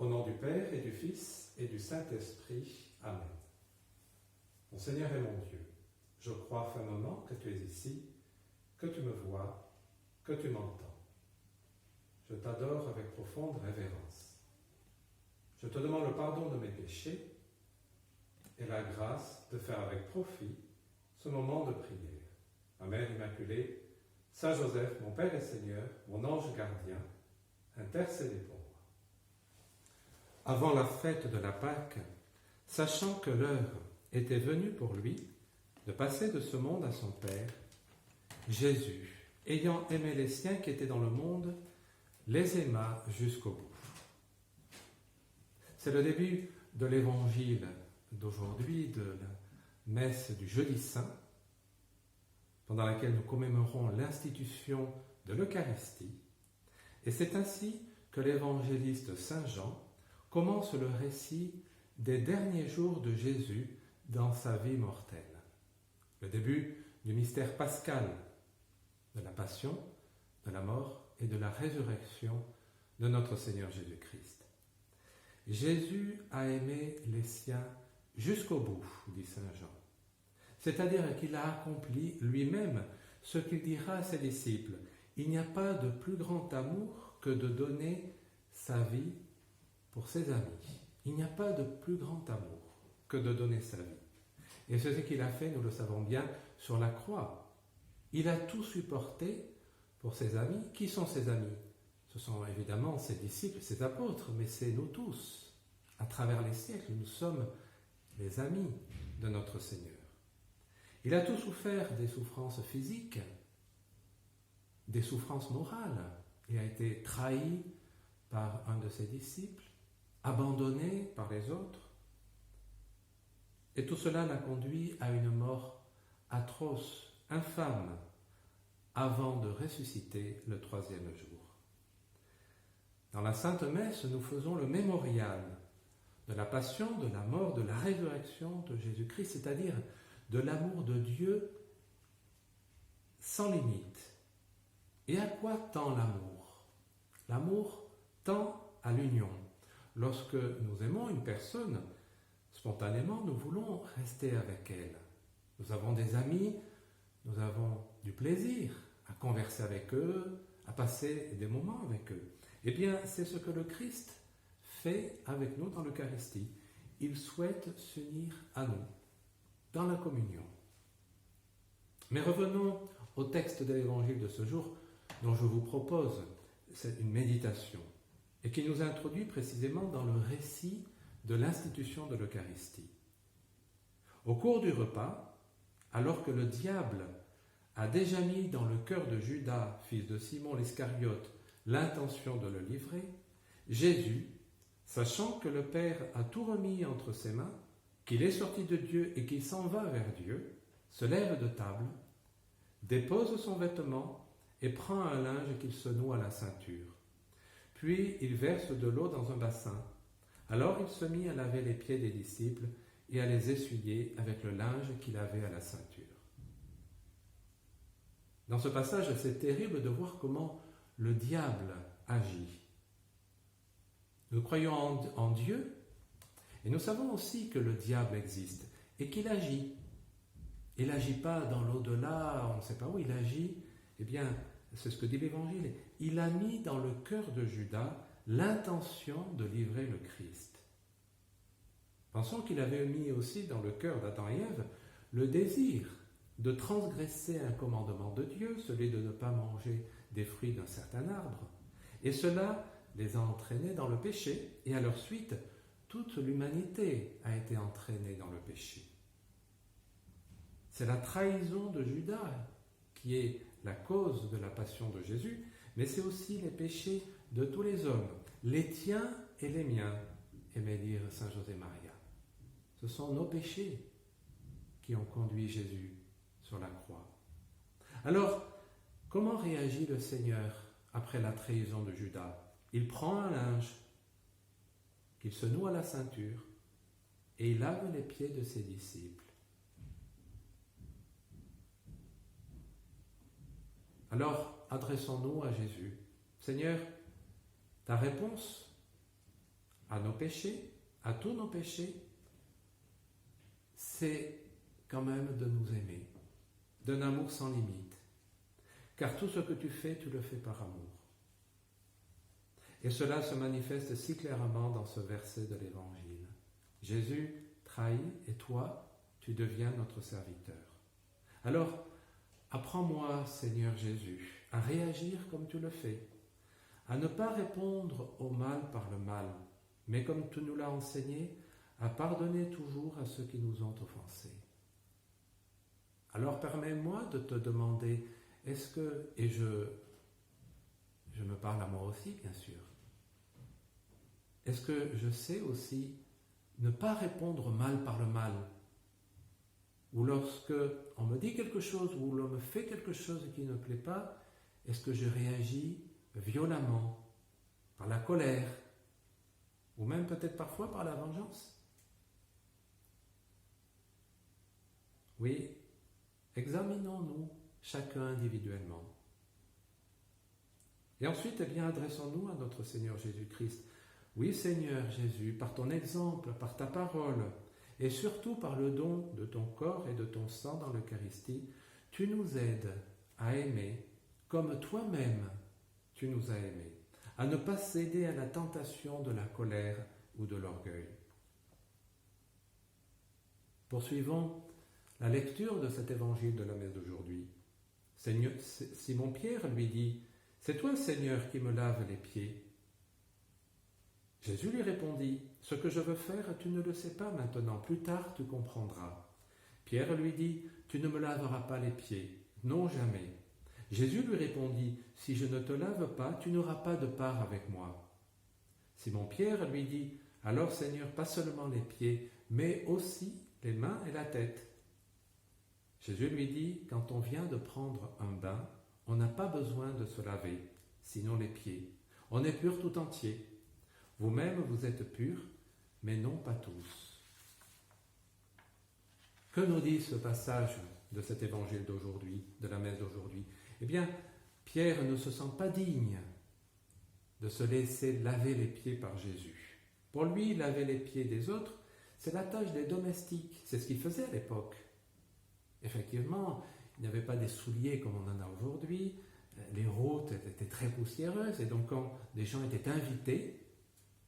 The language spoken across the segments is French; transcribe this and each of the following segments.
Au nom du Père et du Fils et du Saint-Esprit. Amen. Mon Seigneur et mon Dieu, je crois fermement que tu es ici, que tu me vois, que tu m'entends. Je t'adore avec profonde révérence. Je te demande le pardon de mes péchés et la grâce de faire avec profit ce moment de prière. Ma Mère Immaculée, Saint Joseph, mon Père et Seigneur, mon ange gardien, intercédez pour moi. Avant la fête de la Pâque, sachant que l'heure était venue pour lui de passer de ce monde à son Père, Jésus, ayant aimé les siens qui étaient dans le monde, les aima jusqu'au bout. C'est le début de l'évangile d'aujourd'hui, de la messe du Jeudi Saint, pendant laquelle nous commémorons l'institution de l'Eucharistie. Et c'est ainsi que l'évangéliste Saint Jean commence le récit des derniers jours de Jésus dans sa vie mortelle. Le début du mystère pascal, de la passion, de la mort et de la résurrection de notre Seigneur Jésus-Christ. Jésus a aimé les siens jusqu'au bout, dit Saint Jean. C'est-à-dire qu'il a accompli lui-même ce qu'il dira à ses disciples. Il n'y a pas de plus grand amour que de donner sa vie pour ses amis. Il n'y a pas de plus grand amour que de donner sa vie. Et c'est ce qu'il a fait, nous le savons bien, sur la croix. Il a tout supporté pour ses amis. Qui sont ses amis? Ce sont évidemment ses disciples, ses apôtres, mais c'est nous tous. À travers les siècles, nous sommes les amis de notre Seigneur. Il a tout souffert des souffrances physiques, des souffrances morales. Il a été trahi par un de ses disciples, abandonné par les autres. Et tout cela l'a conduit à une mort atroce, infâme, avant de ressusciter le troisième jour. Dans la Sainte Messe, nous faisons le mémorial de la passion, de la mort, de la résurrection de Jésus-Christ, c'est-à-dire de l'amour de Dieu sans limite. Et à quoi tend l'amour? L'amour tend à l'union. Lorsque nous aimons une personne, spontanément, nous voulons rester avec elle. Nous avons des amis, nous avons du plaisir à converser avec eux, à passer des moments avec eux. Eh bien, c'est ce que le Christ fait avec nous dans l'Eucharistie. Il souhaite s'unir à nous dans la communion. Mais revenons au texte de l'Évangile de ce jour dont je vous propose une méditation et qui nous introduit précisément dans le récit de l'institution de l'Eucharistie. Au cours du repas, alors que le diable a déjà mis dans le cœur de Judas, fils de Simon l'Iscariote, l'intention de le livrer, Jésus, sachant que le Père a tout remis entre ses mains, qu'il est sorti de Dieu et qu'il s'en va vers Dieu, se lève de table, dépose son vêtement et prend un linge qu'il se noue à la ceinture. Puis il verse de l'eau dans un bassin. Alors il se mit à laver les pieds des disciples et à les essuyer avec le linge qu'il avait à la ceinture. Dans ce passage, c'est terrible de voir comment le diable agit. Nous croyons en Dieu et nous savons aussi que le diable existe et qu'il agit. Il n'agit pas dans l'au-delà, on ne sait pas où, il agit, eh bien, c'est ce que dit l'Évangile. Il a mis dans le cœur de Judas l'intention de livrer le Christ. Pensons qu'il avait mis aussi dans le cœur d'Adam et Ève le désir de transgresser un commandement de Dieu, celui de ne pas manger des fruits d'un certain arbre. Et cela les a entraînés dans le péché, et à leur suite, toute l'humanité a été entraînée dans le péché. C'est la trahison de Judas qui est la cause de la passion de Jésus, mais c'est aussi les péchés de tous les hommes, les tiens et les miens, aimait dire Saint José Maria. Ce sont nos péchés qui ont conduit Jésus sur la croix. Alors, comment réagit le Seigneur après la trahison de Judas? Il prend un linge qu'il se noue à la ceinture et il lave les pieds de ses disciples. Alors, adressons-nous à Jésus. Seigneur, ta réponse à nos péchés, à tous nos péchés, c'est quand même de nous aimer, d'un amour sans limite. Car tout ce que tu le fais par amour. Et cela se manifeste si clairement dans ce verset de l'Évangile. Jésus trahit et toi, tu deviens notre serviteur. Alors, apprends-moi, Seigneur Jésus, à réagir comme tu le fais, à ne pas répondre au mal par le mal, mais comme tu nous l'as enseigné, à pardonner toujours à ceux qui nous ont offensés. Alors permets-moi de te demander, est-ce que, et je me parle à moi aussi bien sûr, est-ce que je sais aussi ne pas répondre mal par le mal, ou lorsque on me dit quelque chose ou l'on me fait quelque chose qui ne plaît pas, est-ce que je réagis violemment, par la colère, ou même peut-être parfois par la vengeance? Oui, examinons-nous chacun individuellement. Et ensuite, eh bien, adressons-nous à notre Seigneur Jésus-Christ. Oui, Seigneur Jésus, par ton exemple, par ta parole, et surtout par le don de ton corps et de ton sang dans l'Eucharistie, tu nous aides à aimer comme toi-même tu nous as aimés, à ne pas céder à la tentation de la colère ou de l'orgueil. Poursuivons la lecture de cet évangile de la messe d'aujourd'hui. Simon-Pierre lui dit « C'est toi, Seigneur, qui me laves les pieds ?» Jésus lui répondit « Ce que je veux faire, tu ne le sais pas maintenant, plus tard tu comprendras. » Pierre lui dit « Tu ne me laveras pas les pieds. » Non, jamais. Jésus lui répondit « Si je ne te lave pas, tu n'auras pas de part avec moi. » Simon-Pierre lui dit « Alors, Seigneur, pas seulement les pieds, mais aussi les mains et la tête. » Jésus lui dit « Quand on vient de prendre un bain, on n'a pas besoin de se laver, sinon les pieds. On est pur tout entier. Vous-même, vous êtes purs, mais non pas tous. » Que nous dit ce passage de cet évangile d'aujourd'hui, de la messe d'aujourd'hui? Eh bien, Pierre ne se sent pas digne de se laisser laver les pieds par Jésus. Pour lui, laver les pieds des autres, c'est la tâche des domestiques. C'est ce qu'ils faisaient à l'époque. Effectivement, il n'y avait pas des souliers comme on en a aujourd'hui. Les routes étaient très poussiéreuses. Et donc, quand des gens étaient invités,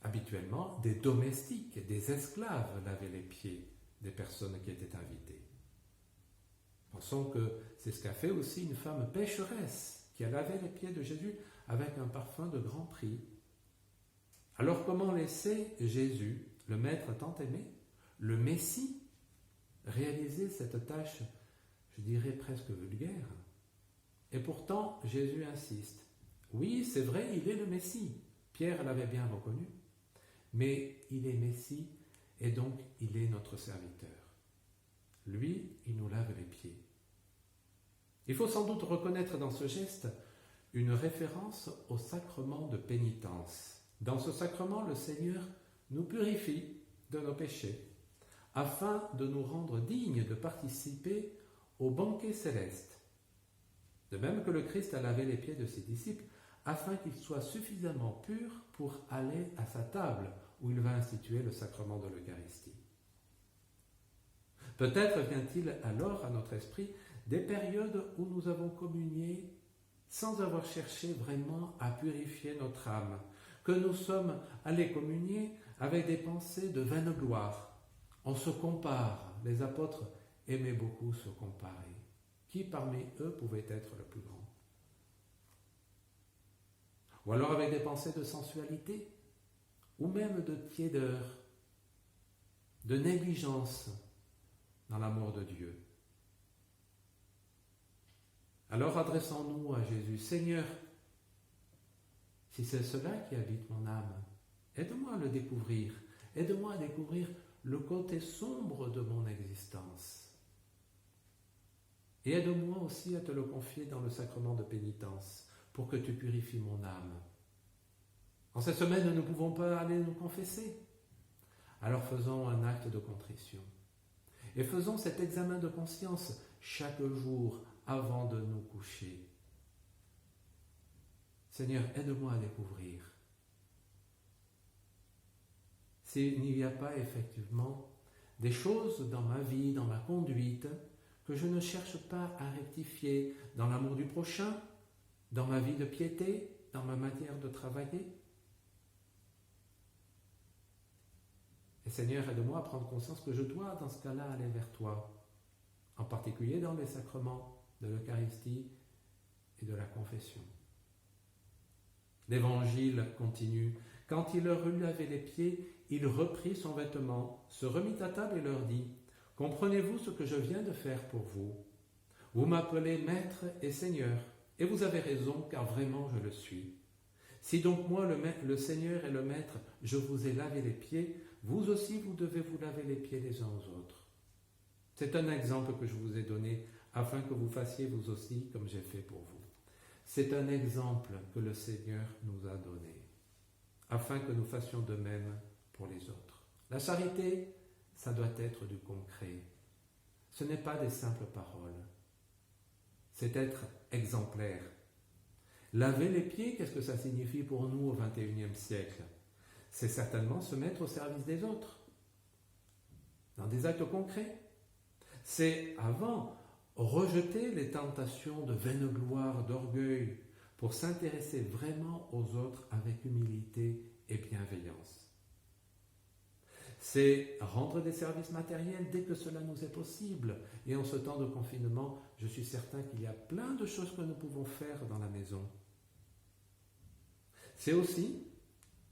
habituellement, des domestiques, des esclaves lavaient les pieds des personnes qui étaient invitées. Pensons que c'est ce qu'a fait aussi une femme pécheresse qui a lavé les pieds de Jésus avec un parfum de grand prix. Alors comment laisser Jésus, le Maître tant aimé, le Messie, réaliser cette tâche, je dirais presque vulgaire? Et pourtant, Jésus insiste. Oui, c'est vrai, il est le Messie. Pierre l'avait bien reconnu. Mais il est Messie et donc il est notre serviteur. Lui, il nous lave les pieds. Il faut sans doute reconnaître dans ce geste une référence au sacrement de pénitence. Dans ce sacrement, le Seigneur nous purifie de nos péchés afin de nous rendre dignes de participer au banquet céleste. De même que le Christ a lavé les pieds de ses disciples afin qu'ils soient suffisamment purs pour aller à sa table où il va instituer le sacrement de l'Eucharistie. Peut-être vient-il alors à notre esprit des périodes où nous avons communié sans avoir cherché vraiment à purifier notre âme, que nous sommes allés communier avec des pensées de vaine gloire. On se compare, les apôtres aimaient beaucoup se comparer. Qui parmi eux pouvait être le plus grand? Ou alors avec des pensées de sensualité, ou même de tiédeur, de négligence dans l'amour de Dieu. Alors adressons-nous à Jésus. Seigneur, si c'est cela qui habite mon âme, aide-moi à le découvrir. Aide-moi à découvrir le côté sombre de mon existence. Et aide-moi aussi à te le confier dans le sacrement de pénitence, pour que tu purifies mon âme. En cette semaine, nous ne pouvons pas aller nous confesser. Alors faisons un acte de contrition. Et faisons cet examen de conscience chaque jour avant de nous coucher. Seigneur, aide-moi à découvrir s'il n'y a pas effectivement des choses dans ma vie, dans ma conduite, que je ne cherche pas à rectifier dans l'amour du prochain, dans ma vie de piété, dans ma manière de travailler. Et Seigneur, aide-moi à prendre conscience que je dois, dans ce cas-là, aller vers toi, en particulier dans les sacrements de l'Eucharistie et de la confession. L'Évangile continue. Quand il leur eut lavé les pieds, il reprit son vêtement, se remit à table et leur dit : « Comprenez-vous ce que je viens de faire pour vous ? Vous m'appelez Maître et Seigneur, et vous avez raison, car vraiment je le suis. Si donc moi, le Seigneur et le Maître, je vous ai lavé les pieds, vous aussi vous devez vous laver les pieds les uns aux autres. » C'est un exemple que je vous ai donné afin que vous fassiez vous aussi comme j'ai fait pour vous. C'est un exemple que le Seigneur nous a donné, afin que nous fassions de même pour les autres. La charité, ça doit être du concret. Ce n'est pas des simples paroles. C'est être exemplaire. Laver les pieds, qu'est-ce que ça signifie pour nous au XXIe siècle ? C'est certainement se mettre au service des autres, dans des actes concrets. C'est avant rejeter les tentations de vaine gloire, d'orgueil, pour s'intéresser vraiment aux autres avec humilité et bienveillance. C'est rendre des services matériels dès que cela nous est possible. Et en ce temps de confinement, je suis certain qu'il y a plein de choses que nous pouvons faire dans la maison. C'est aussi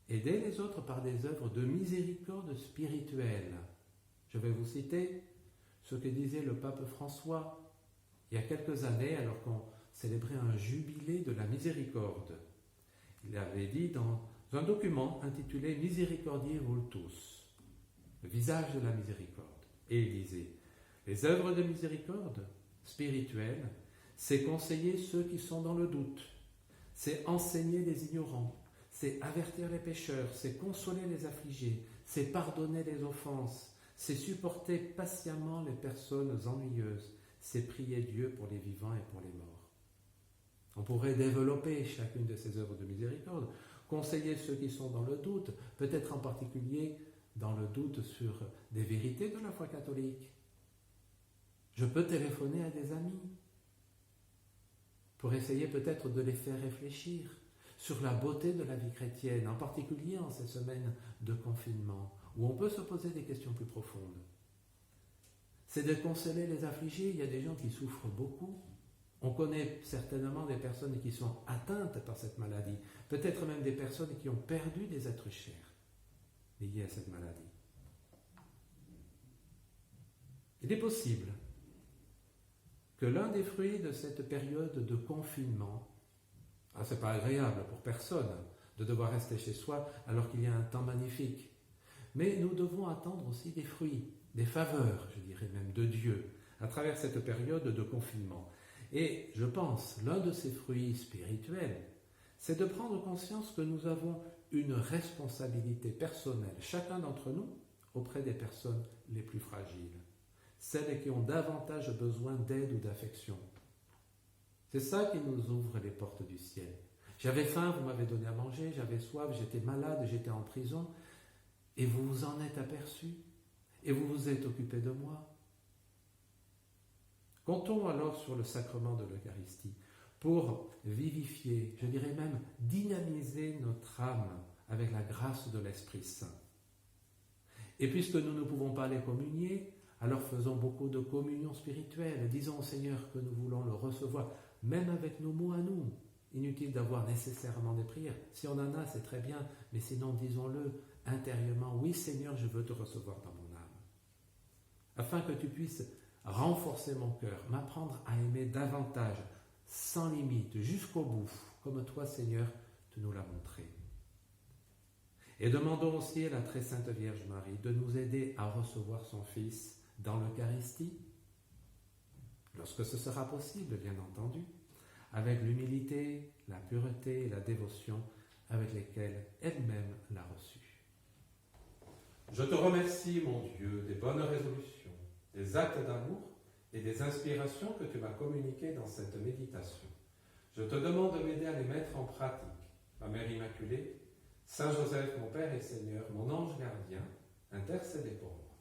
aider les autres par des œuvres de miséricorde spirituelle. Je vais vous citer ce que disait le pape François il y a quelques années, alors qu'on célébrait un jubilé de la miséricorde. Il avait dit dans un document intitulé Misericordiae Vultus, le visage de la miséricorde. Et il disait : les œuvres de miséricorde spirituelle, c'est conseiller ceux qui sont dans le doute, c'est enseigner les ignorants, c'est avertir les pécheurs, c'est consoler les affligés, c'est pardonner les offenses, c'est supporter patiemment les personnes ennuyeuses, c'est prier Dieu pour les vivants et pour les morts. On pourrait développer chacune de ces œuvres de miséricorde, conseiller ceux qui sont dans le doute, peut-être en particulier dans le doute sur des vérités de la foi catholique. Je peux téléphoner à des amis pour essayer peut-être de les faire réfléchir sur la beauté de la vie chrétienne, en particulier en ces semaines de confinement, où on peut se poser des questions plus profondes. C'est de consoler les affligés. Il y a des gens qui souffrent beaucoup. On connaît certainement des personnes qui sont atteintes par cette maladie, peut-être même des personnes qui ont perdu des êtres chers liés à cette maladie. Il est possible que l'un des fruits de cette période de confinement, c'est pas agréable pour personne de devoir rester chez soi alors qu'il y a un temps magnifique, mais nous devons attendre aussi des fruits, des faveurs, je dirais même, de Dieu, à travers cette période de confinement. Et je pense, l'un de ces fruits spirituels, c'est de prendre conscience que nous avons une responsabilité personnelle, chacun d'entre nous, auprès des personnes les plus fragiles, celles qui ont davantage besoin d'aide ou d'affection. C'est ça qui nous ouvre les portes du ciel. J'avais faim, vous m'avez donné à manger, j'avais soif, j'étais malade, j'étais en prison, et vous vous en êtes aperçu, et vous vous êtes occupé de moi. Comptons alors sur le sacrement de l'Eucharistie pour vivifier, je dirais même dynamiser notre âme avec la grâce de l'Esprit Saint. Et puisque nous ne pouvons pas les communier, alors faisons beaucoup de communion spirituelle. Disons au Seigneur que nous voulons le recevoir, même avec nos mots à nous. Inutile d'avoir nécessairement des prières. Si on en a, c'est très bien, mais sinon disons-le intérieurement. Oui Seigneur, je veux te recevoir dans mon âme. Afin que tu puisses renforcer mon cœur, m'apprendre à aimer davantage, sans limite, jusqu'au bout, comme toi Seigneur, tu nous l'as montré. Et demandons aussi à la très sainte Vierge Marie de nous aider à recevoir son Fils dans l'Eucharistie, lorsque ce sera possible, bien entendu, avec l'humilité, la pureté et la dévotion avec lesquelles elle-même l'a reçu. Je te remercie, mon Dieu, des bonnes résolutions, des actes d'amour et des inspirations que tu m'as communiquées dans cette méditation. Je te demande de m'aider à les mettre en pratique. Ma Mère Immaculée, Saint Joseph, mon Père et Seigneur, mon ange gardien, intercédez pour moi.